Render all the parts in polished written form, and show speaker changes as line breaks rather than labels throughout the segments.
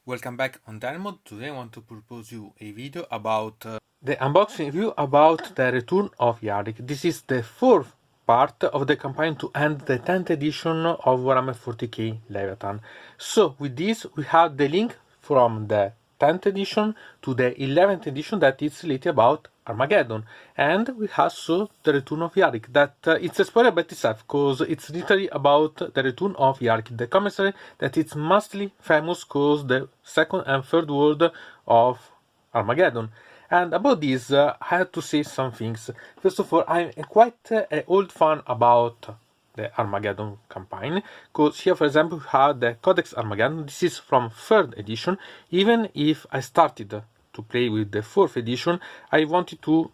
Welcome back on deynonmod. Today I want to propose you a video about the unboxing review about the return of Yarrick. This is the fourth part of the campaign to end the 10th edition of Warhammer 40k Leviathan. So with this we have the link from the 10th edition to the 11th edition that is related about Armageddon, and we have so the return of Yarrick. That it's a spoiler by itself because it's literally about the return of Yarrick, the commissary that it's mostly famous because the second and third world of Armageddon. And about this, I had to say some things. First of all, I'm quite an old fan about the Armageddon campaign, because here, for example, we have the Codex Armageddon. This is from 3rd edition. Even if I started to play with the 4th edition, I wanted to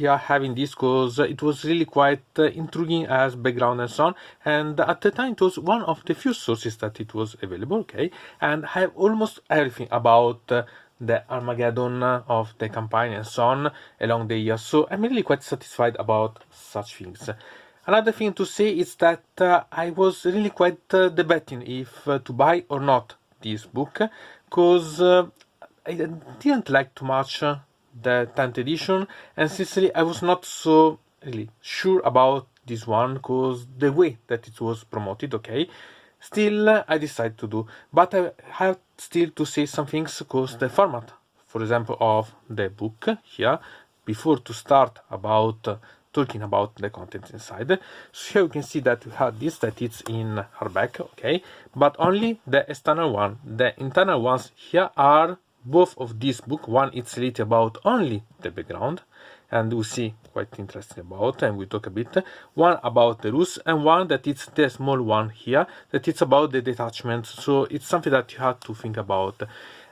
having this because it was really quite intriguing as background and so on, and at the time it was one of the few sources that it was available, okay, and I have almost everything about the Armageddon of the campaign and so on along the years, so I'm really quite satisfied about such things. Another thing to say is that I was really quite debating if to buy or not this book, because I didn't like too much the 10th edition, and sincerely I was not so really sure about this one because the way that it was promoted, okay. Still I decided to do, but I have still to say some things because the format, for example, of the book here, before to start about talking about the content inside. So here you can see that we have this, that it's in hardback, okay, but only the external one. The internal ones here are both of this book. One it's related about only the background, and we see quite interesting about, and we talk a bit. One about the rules, and one that it's the small one here, that it's about the detachments. So it's something that you have to think about.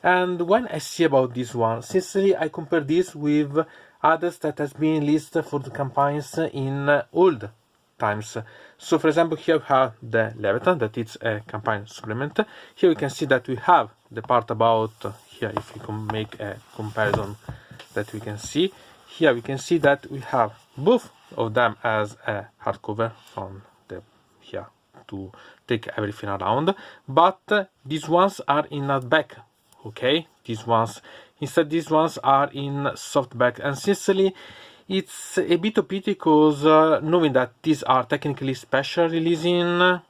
And when I see about this one, sincerely I compare this with others that has been listed for the campaigns in old times. So for example, here we have the Leviathan, that it's a campaign supplement. Here we can see that we have the part about here, if we can make a comparison, that we can see here, we can see that we have both of them as a hardcover from the here to take everything around, but these ones are in hardback, okay. These ones instead, these ones are in softback, and sincerely it's a bit of pity because knowing that these are technically special releasing,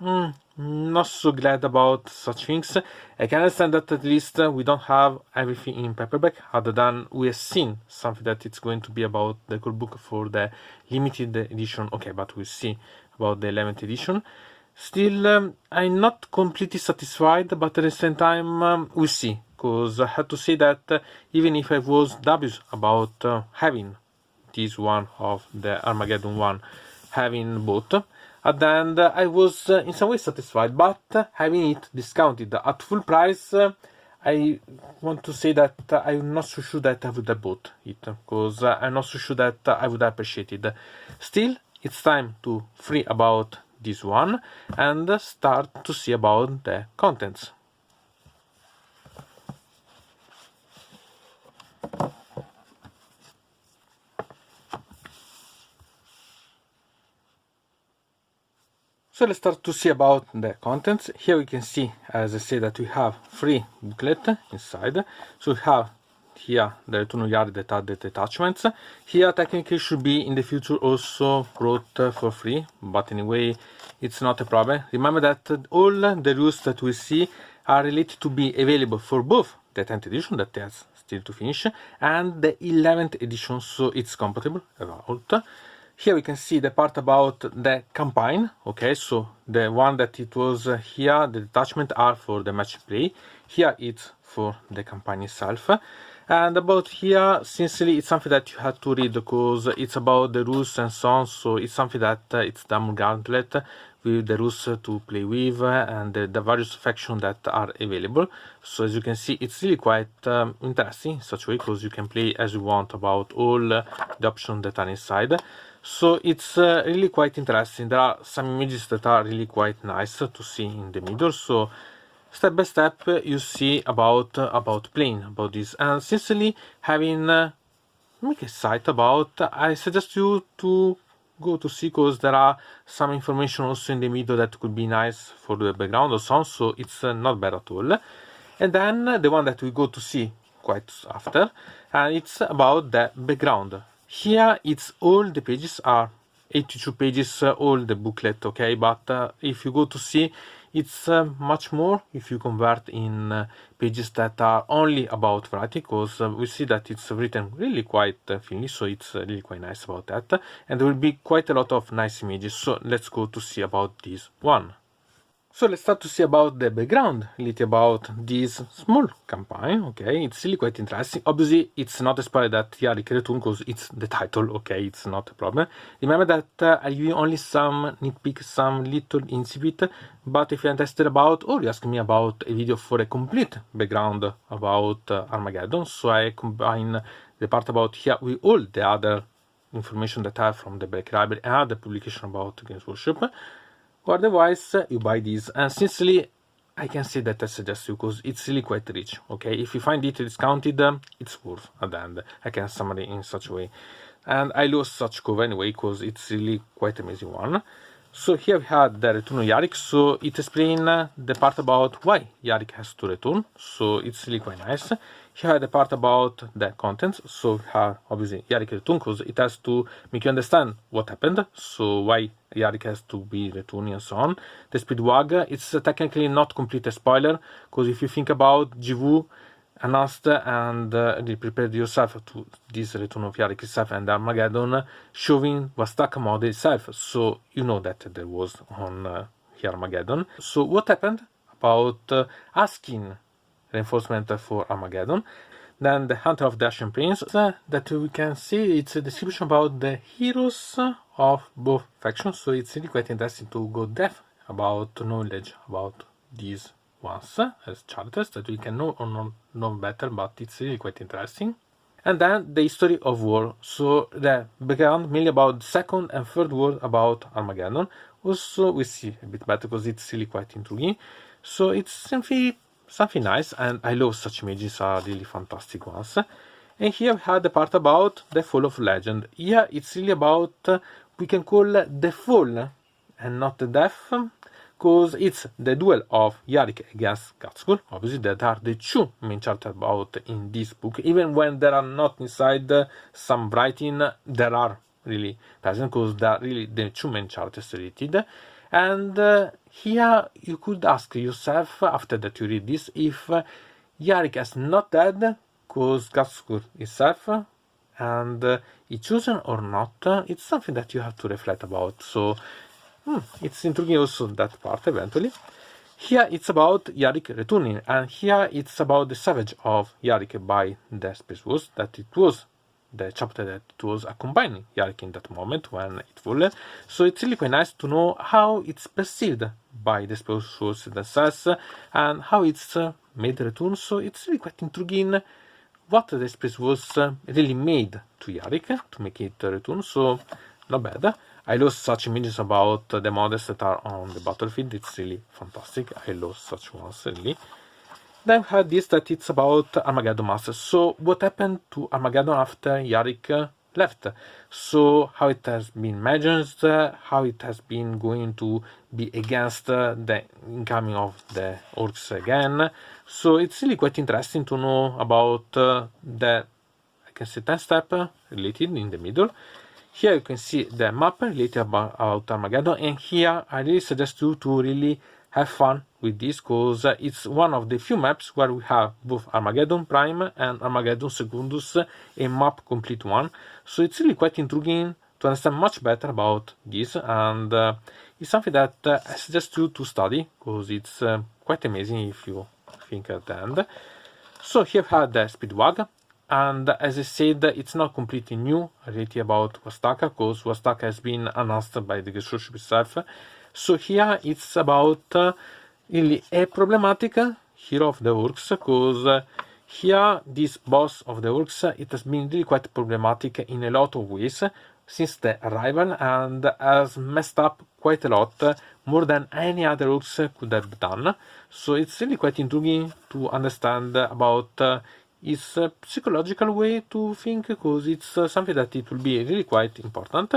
not so glad about such things. I can understand that at least we don't have everything in paperback, other than we have seen something that it's going to be about the core book for the limited edition, okay, but we'll see about the 11th edition. Still, I'm not completely satisfied, but at the same time, we'll see, because I have to say that even if I was dubious about having this one of the Armageddon one, having both, at the end I was in some way satisfied, but having it discounted at full price, I want to say that I'm not so sure that I would have bought it, because I'm not so sure that I would appreciate it. Still, it's time to free about this one and start to see about the contents. So let's start to see about the contents. Here we can see, as I said, that we have 3 booklets inside. So we have here the return of Yarrick that are the detachments. Here technically should be in the future also brought for free, but anyway it's not a problem. Remember that all the rules that we see are related to be available for both the 10th edition that has still to finish and the 11th edition, so it's compatible about. Here we can see the part about the campaign, okay, so the one that it was here, the detachment are for the match play, here it's for the campaign itself. And about here, sincerely, it's something that you have to read because it's about the rules and so on, so it's something that it's the gauntlet with the rules to play with and the various factions that are available. So as you can see, it's really quite interesting in such a way because you can play as you want about all the options that are inside. So it's really quite interesting. There are some images that are really quite nice to see in the middle. So step by step you see about playing about this. And sincerely, having make a site about, I suggest you to go to see because there are some information also in the middle that could be nice for the background or so on. So it's not bad at all. And then the one that we go to see quite after, and it's about the background. Here it's all the pages are 82 pages, all the booklet, okay, but if you go to see, it's much more if you convert in pages that are only about variety, because we see that it's written really quite thinly, so it's really quite nice about that, and there will be quite a lot of nice images. So let's go to see about this one. So let's start to see about the background, a little about this small campaign, okay? It's really quite interesting. Obviously, it's not a spoiler that Yarrick return because it's the title, okay? It's not a problem. Remember that I give you only some nitpick, some little incipit, but if you're interested about, or you ask me about a video for a complete background about Armageddon, so I combine the part about here with all the other information that I have from the back library and other publication about Games Workshop. Or otherwise, you buy these, and sincerely, I can say that I suggest you because it's really quite rich, okay? If you find it discounted, it's worth at the end. I can summary in such a way. And I love such cover anyway, because it's really quite amazing one. So here we have the return of Yarrick, so it explains the part about why Yarrick has to return, so it's really quite nice. Here the part about the contents, so here obviously Yarrick return because it has to make you understand what happened, so why Yarrick has to be returning and so on. The speedwag, it's technically not complete a spoiler, because if you think about GW announced and prepared yourself to this return of Yarrick itself and Armageddon, showing Vastaka mod itself, so you know that there was on here Armageddon. So what happened about asking reinforcement for Armageddon? Then the Hunter of the Ashen Prince, that we can see it's a description about the heroes of both factions, so it's really quite interesting to go depth about knowledge about these ones as characters that we can know or not know better, but it's really quite interesting. And then the history of war, so the background mainly about the second and third war about Armageddon. Also we see a bit better because it's really quite intriguing, so it's something nice, and I love such images, are really fantastic ones. And here we have the part about the fall of legend. Here it's really about we can call the fall and not the death, because it's the duel of Yarrick against Gatskull. Obviously, that are the two main chapters about in this book. Even when there are not inside some writing, there are really present because they are really the two main chapters related. And here you could ask yourself after that you read this if Yarrick is not dead because Gatskull itself and it's chosen or not. It's something that you have to reflect about. So it's intriguing also that part eventually. Here it's about Yarrick returning, and here it's about the savage of Yarrick by the Space Wars, that it was the chapter that was accompanying Yarrick in that moment when it fell. So it's really quite nice to know how it's perceived by the Space Wars themselves and how it's made return. So it's really quite intriguing what the Space Wars really made to Yarrick to make it return. So not bad. I love such images about the models that are on the battlefield. It's really fantastic. I love such ones, really. Then we had this that it's about Armageddon Masters. So what happened to Armageddon after Yarrick left? So how it has been managed, how it has been going to be against the incoming of the orcs again. So it's really quite interesting to know about the, I can say, 10-step related in the middle. Here you can see the map related about Armageddon, and here I really suggest you to really have fun with this because it's one of the few maps where we have both Armageddon Prime and Armageddon Secundus, a map complete one. So it's really quite intriguing to understand much better about this, and it's something that I suggest you to study because it's quite amazing if you think at the end. So here we have the Speedwag. And as I said, it's not completely new related about Vastaka, because Vastaka has been announced by the Gearship itself. So here it's about really a problematic hero of the orcs, because here this boss of the orcs, it has been really quite problematic in a lot of ways since the arrival, and has messed up quite a lot, more than any other orcs could have done. So it's really quite intriguing to understand about it's a psychological way to think, because it's something that it will be really quite important.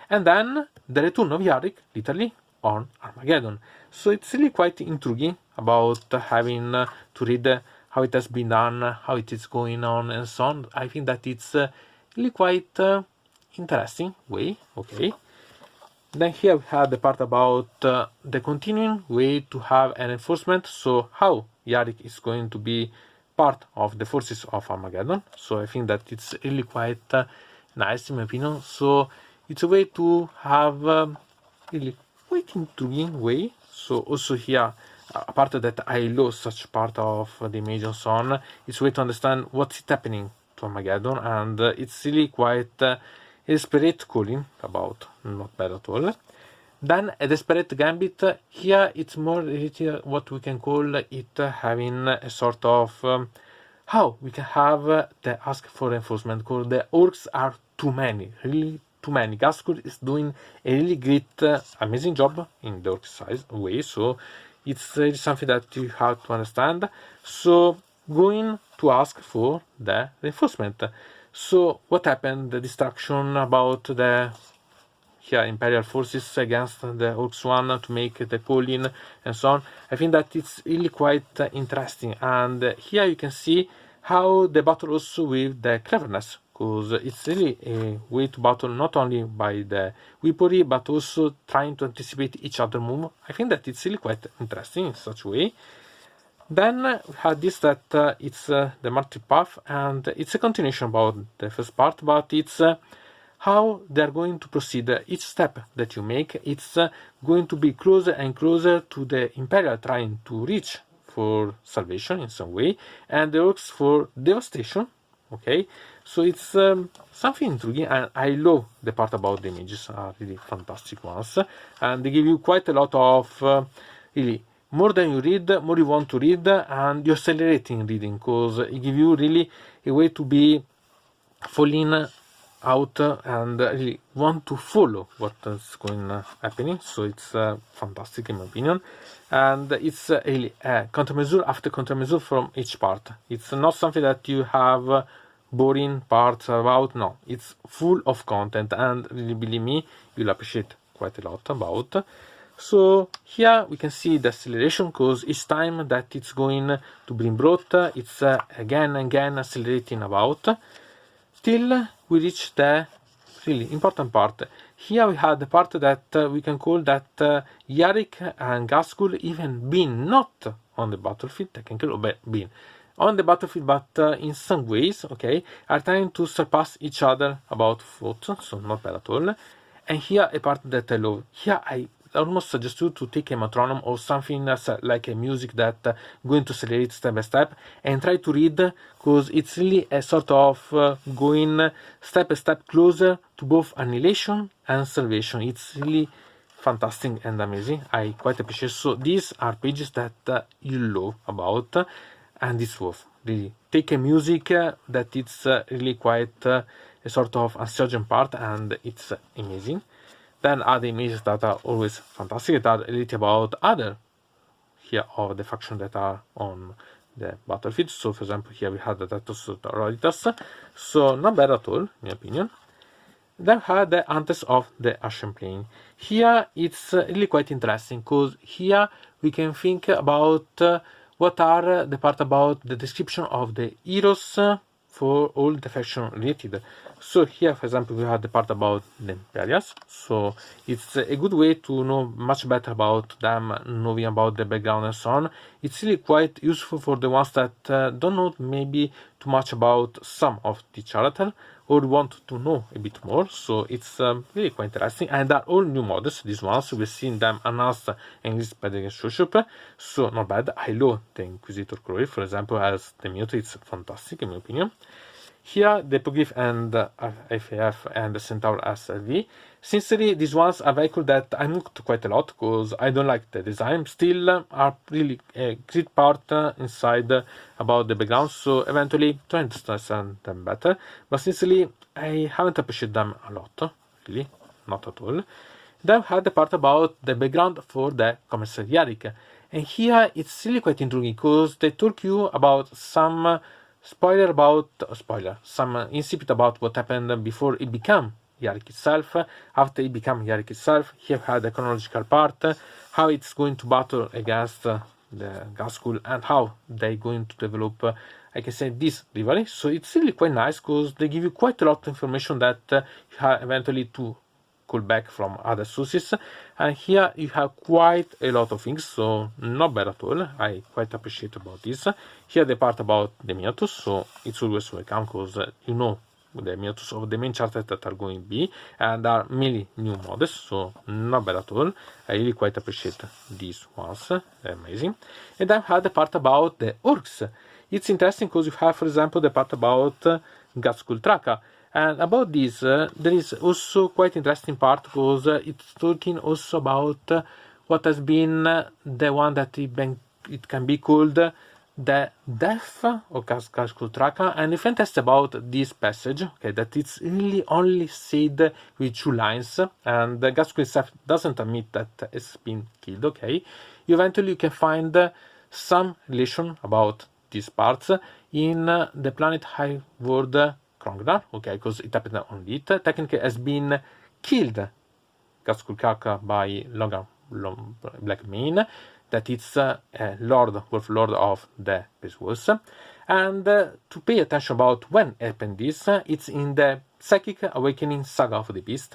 And then the return of Yarrick, literally, on Armageddon. So it's really quite intriguing about having to read how it has been done, how it is going on, and so on. I think that it's really quite interesting way. Okay. Then here we have the part about the continuing way to have an enforcement. So how Yarrick is going to be part of the forces of Armageddon. So I think that it's really quite nice in my opinion. So it's a way to have really quite intriguing way. So also here, apart of that, I love such part of the image and so on. It's a way to understand what's happening to Armageddon, and it's really quite desperate calling about, not bad at all. Then a desperate gambit, here it's more related what we can call it having a sort of how we can have the ask for enforcement, because the orcs are too many, really too many. Gaskur is doing a really great, amazing job in the orc size way, so it's really something that you have to understand. So going to ask for the reinforcement. So what happened? The distraction about the Imperial forces against the Orcs one to make the calling and so on. I think that it's really quite interesting, and here you can see how the battle also with the cleverness, because it's really a way to battle not only by the weaponry but also trying to anticipate each other move. I think that it's really quite interesting in such a way. Then we had this that it's the multi path, and it's a continuation about the first part, but it's how they're going to proceed. Each step that you make, it's going to be closer and closer to the Imperial trying to reach for salvation in some way, and the Orcs for devastation. Okay, so it's something intriguing, and I love the part about the images, are really fantastic ones, and they give you quite a lot of really, more than you read, more you want to read, and you're accelerating reading, because it gives you really a way to be falling out and really want to follow what is going happening. So it's fantastic in my opinion, and it's really countermeasure after countermeasure from each part. It's not something that you have boring parts about. No, it's full of content, and really believe me, you'll appreciate quite a lot about. So here we can see the acceleration, because each time that it's going to bring brought, it's again and again accelerating about, till we reach the really important part. Here we have the part that we can call that Yarrick and Gaskul even been not on the battlefield, technically, or been on the battlefield, but in some ways, okay, are trying to surpass each other about foot, so not bad at all. And here a part that I love. Here I almost suggest you to take a metronome or something that's like a music that going to accelerate step by step, and try to read, because it's really a sort of going step by step closer to both annihilation and salvation. It's really fantastic and amazing. I quite appreciate. So these are pages that you love about, and it's worth really take a music that it's really quite a sort of uncertain part, and it's amazing. Then other images that are always fantastic, that are related about other here of the faction that are on the battlefield. So for example here we have the Roditas, so not bad at all in my opinion. Then we have the Hunters of the Ashen Plain. Here it's really quite interesting, because here we can think about what are the part about the description of the heroes for all the faction related. So here, for example, we have the part about the Imperials. So it's a good way to know much better about them, knowing about the background and so on. It's really quite useful for the ones that don't know maybe too much about some of the character, or want to know a bit more. So it's really quite interesting, and they're all new models. These ones we've seen them announced and released by the shop, so not bad. I love the Inquisitor Crow, for example, as the Mute. It's fantastic in my opinion. Here the Hippogriff and FAF and the Centaur SLV. Sincerely, these ones are vehicles that I looked quite a lot, because I don't like the design. Still are really a great part inside about the background, so eventually trying to understand them better. But sincerely, I haven't appreciated them a lot, really, not at all. Then we had the part about the background for the Commercer Yarrick. And here it's really quite intriguing, because they talk you about some some incipit about what happened before it became Yarrick itself, after it became Yarrick itself. Here we had the chronological part, how it's going to battle against the Gaskell, and how they're going to develop, I can say, this rivalry. So it's really quite nice, because they give you quite a lot of information that you have eventually to call back from other sources, and here you have quite a lot of things, so not bad at all. I quite appreciate about this. Here the part about the miniatures, so it's always welcome, because you know the miniatures of the main characters that are going to be, and are mainly new models, so not bad at all. I really quite appreciate these ones, amazing. And then I had the part about the orcs. It's interesting because you have, for example, the part about Gaskell Tracker. And about this, there is also quite interesting part, because it's talking also about what has been the one that it can be called the death of Gaskell Tracker, and if test about this passage, okay, that it's really only said with 2 lines, and the Gaskell itself doesn't admit that it's been killed, okay. You can find some relation about these parts in the planet High World Krongnar, okay, because it happened on it. Technically has been killed, Gaskell Tracker, by Logan Blackmane, that it's a wolf lord of the Space Wolves. And to pay attention about when happened this, it's in the Psychic Awakening Saga of the Beast.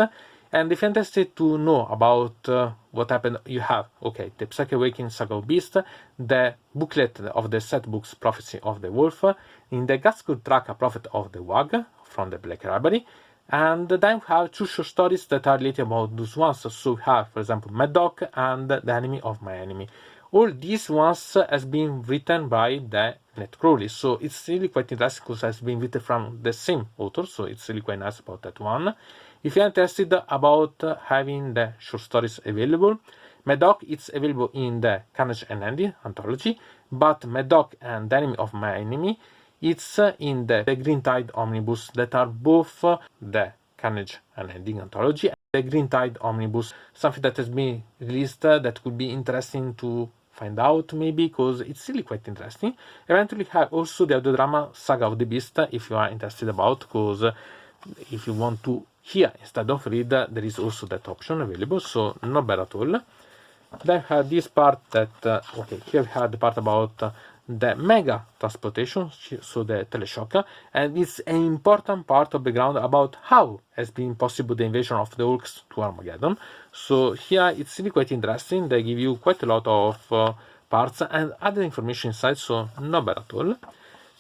And if you're interested to know about what happened, you have, okay, the Psychic Awakening Saga of Beast, the booklet of the Setbox Prophecy of the Wolf, in the Gaskell Tracker Prophet of the Wag from the Black Library, and then we have 2 short stories that are related about those ones. So we have, for example, Mad Dog and The Enemy of My Enemy. All these ones has been written by the Netcrawly, so it's really quite interesting because it has been written from the same author, so it's really quite nice about that one. If you're interested about having the short stories available, Mad Dog it's available in the Carnage and Andy anthology, but Mad Dog and The Enemy of My Enemy it's in the Green Tide Omnibus, that are both the Carnage and Ending anthology. The Green Tide Omnibus, something that has been released that could be interesting to find out maybe, because it's really quite interesting. Eventually have also the audiodrama Saga of the Beast, if you are interested about, because if you want to hear instead of read, there is also that option available, so not bad at all. Then we have this part that, okay, here we have the part about the mega transportation, so the teleshock, and it's an important part of background about how has been possible the invasion of the orcs to Armageddon. So here it's really quite interesting. They give you quite a lot of parts and other information inside, so not bad at all.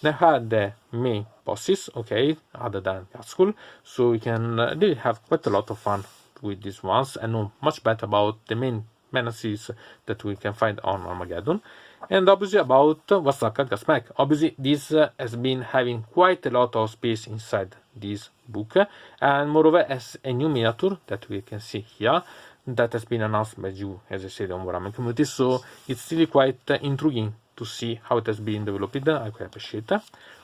Then have the main bosses, okay, other than Gaskell, so we can really have quite a lot of fun with these ones and know much better about the main menaces that we can find on Armageddon. And obviously about Wasaka Gasmek. Obviously this has been having quite a lot of space inside this book, and moreover as a new miniature that we can see here that has been announced by you, as I said, on Warhammer community, so it's really quite intriguing to see how it has been developed. I quite appreciate it.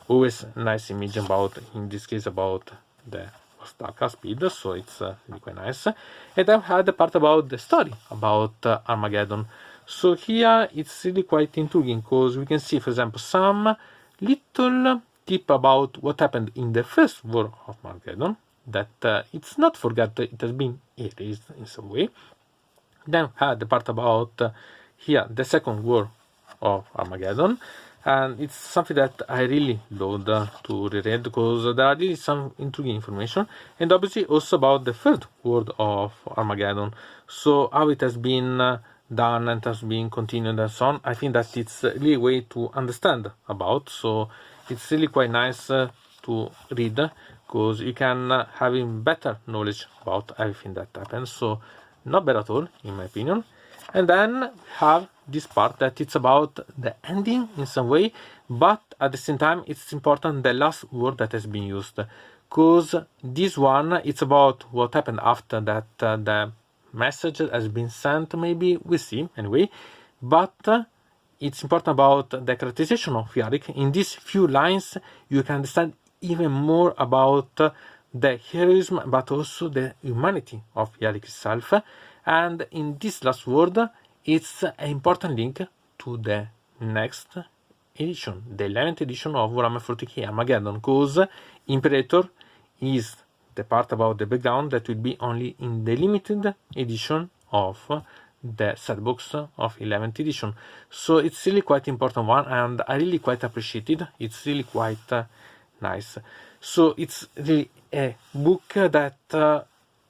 Always nice image about, in this case, about the Wasaka speed, so it's really quite nice. And I've had the part about the story about Armageddon. So here it's really quite intriguing because we can see, for example, some little tip about what happened in the first war of Armageddon, that it's not forgotten, it has been erased in some way. Then we had the part about here the second war of Armageddon, and it's something that I really love to reread because there are really some intriguing information, and obviously also about the third war of Armageddon, so how it has been done and has been continued and so on. I think that it's really a way to understand about, so it's really quite nice to read because you can have better knowledge about everything that happens, so not bad at all in my opinion. And then we have this part that it's about the ending in some way, but at the same time it's important the last word that has been used, because this one it's about what happened after that the message has been sent, maybe we see anyway, but it's important about the characterization of Yarrick. In these few lines you can understand even more about the heroism but also the humanity of Yarrick itself. And in this last word it's an important link to the next edition, the 11th edition of Warhammer 40k Armageddon, because Imperator is the part about the background that will be only in the limited edition of the Setbox of 11th edition. So it's really quite important one, and I really quite appreciate it. It's really quite nice. So it's really a book that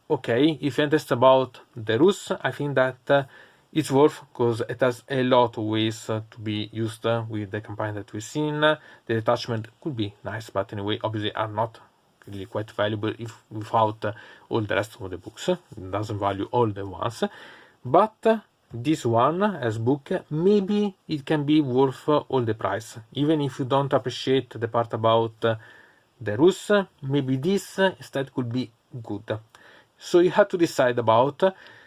okay, if you're interested about the rules, I think that it's worth, because it has a lot of ways to be used with the campaign that we've seen. The detachment could be nice, but anyway, obviously are not really quite valuable if without all the rest of the books. It doesn't value all the ones. But this one as book, maybe it can be worth all the price. Even if you don't appreciate the part about the rules, maybe this instead could be good. So you have to decide about.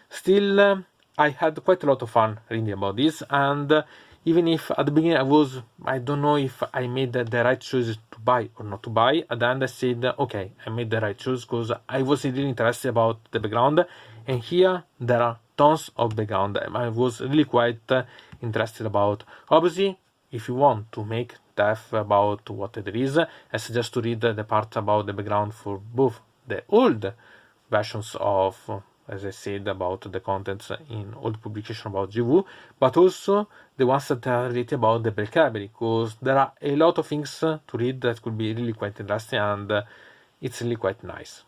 Still, I had quite a lot of fun reading about this, and even if at the beginning I don't know if I made the right choice to buy or not to buy, at the end I said, okay, I made the right choice, because I was really interested about the background, and here there are tons of background. I was really quite interested about. Obviously, if you want to make depth about what there is, I suggest to read the part about the background for both the old versions of, as I said, about the contents in old publication about GW, but also the ones that are related about the Black Library, because there are a lot of things to read that could be really quite interesting, and it's really quite nice.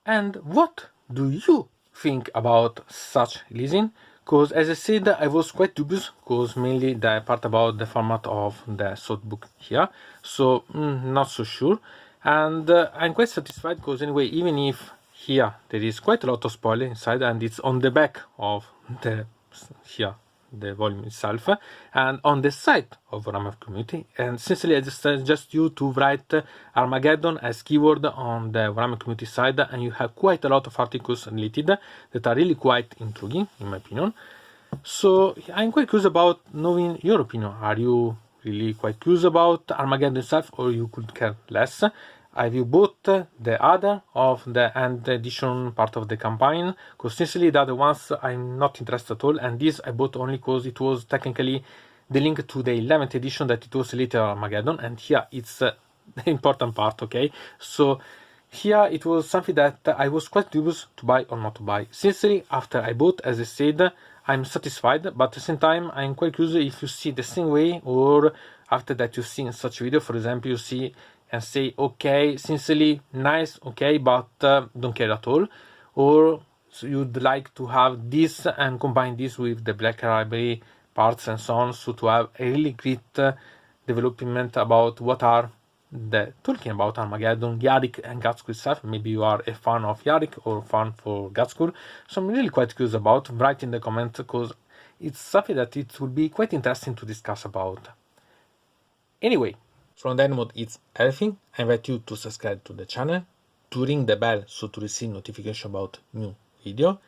And what do you think about such releasing? Because as I said, I was quite dubious, because mainly the part about the format of the softbook here, so not so sure. And I'm quite satisfied, because anyway, even if here there is quite a lot of spoiler inside, and it's on the back of the volume itself, and on the site of Warhammer community. And sincerely, I just suggest you to write Armageddon as keyword on the Warhammer community side, and you have quite a lot of articles related that are really quite intriguing, in my opinion. So I'm quite curious about knowing your opinion. Are you really quite curious about Armageddon itself, or you could care less? Have you bought the other of the end edition part of the campaign? Because sincerely, the other ones I'm not interested at all, and this I bought only because it was technically the link to the 11th edition that it was later Armageddon, and here it's the important part, okay? So here it was something that I was quite dubious to buy or not to buy. Sincerely, after I bought, as I said, I'm satisfied, but at the same time, I'm quite curious if you see the same way, or after that you see in such video, for example, you see and say, okay, sincerely nice, okay, but don't care at all, or so you'd like to have this and combine this with the Black Library parts and so on, so to have a really great development about what are the talking about Armageddon, Yarrick and Gatskull itself. Maybe you are a fan of Yarrick or fan for Gatskull, so I'm really quite curious about. Write in the comments, because it's something that it will be quite interesting to discuss about. Anyway, from deynonmod it's everything. I invite you to subscribe to the channel, to ring the bell so to receive notification about new video,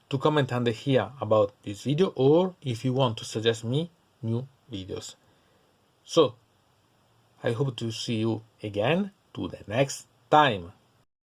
to comment under here about this video, or if you want to suggest me new videos. So I hope to see you again to the next time.